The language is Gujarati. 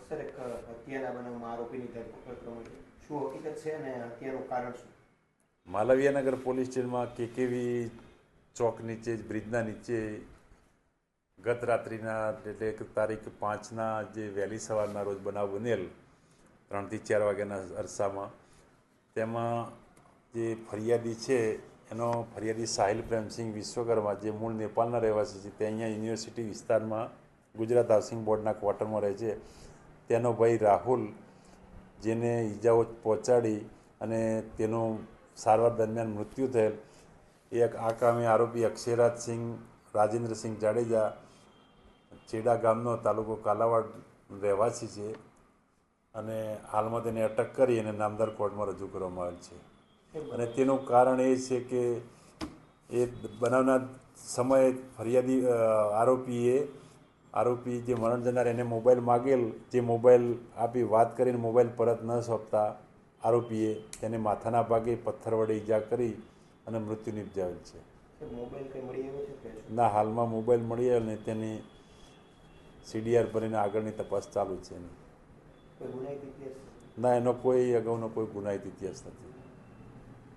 સર એક હત્યાના બનાવમાં આરોપીની ધરપકડ કરવામાં શું હકીકત છે અને હત્યાનું કારણ શું? માલવીયાનગર પોલીસ સ્ટેશનમાં કેકેવી ચોક નીચે બ્રિજના નીચે ગત રાત્રિના એટલે કે તારીખ 5ના જે વહેલી સવારના રોજ બનાવ બનેલ 3 થી 4 વાગ્યાના અરસામાં, તેમાં જે ફરિયાદી છે એનો ફરિયાદી સાહિલ પ્રેમસિંહ વિશ્વકર્મા, જે મૂળ નેપાળના રહેવાસી છે, તે અહીંયા યુનિવર્સિટી વિસ્તારમાં ગુજરાત હાઉસિંગ બોર્ડના ક્વાર્ટરમાં રહે છે, તેનો ભાઈ રાહુલ, જેને ઈજાઓ પહોંચાડી અને તેનું સારવાર દરમિયાન મૃત્યુ થયેલ, એક આ કામે આરોપી અક્ષયરાજસિંહ રાજેન્દ્રસિંહ જાડેજા, ચેડા ગામનો, તાલુકો કાલાવાડ રહેવાસી છે, અને હાલમાં તેને અટક કરી અને નામદાર કોર્ટમાં રજૂ કરવામાં આવેલ છે. અને તેનું કારણ એ છે કે એ બનાવના સમયે ફરિયાદી આરોપી જે મરણ જનાર એને મોબાઈલ માગેલ, જે મોબાઈલ આપી વાત કરીને મોબાઈલ પરત ન સોંપતા આરોપીએ તેને માથાના ભાગે પથ્થર વડે ઈજા કરી અને મૃત્યુ નિપજાવેલ છે. મોબાઈલ કંઈ મળી આવ્યો છે? ના, હાલમાં મોબાઈલ મળી આવ્યો ને તેની CDR ભરીને આગળની તપાસ ચાલુ છે. કોઈ ગુનાહિત ઇતિહાસ? ના, એનો કોઈ અગાઉનો કોઈ ગુનાહિત ઇતિહાસ નથી.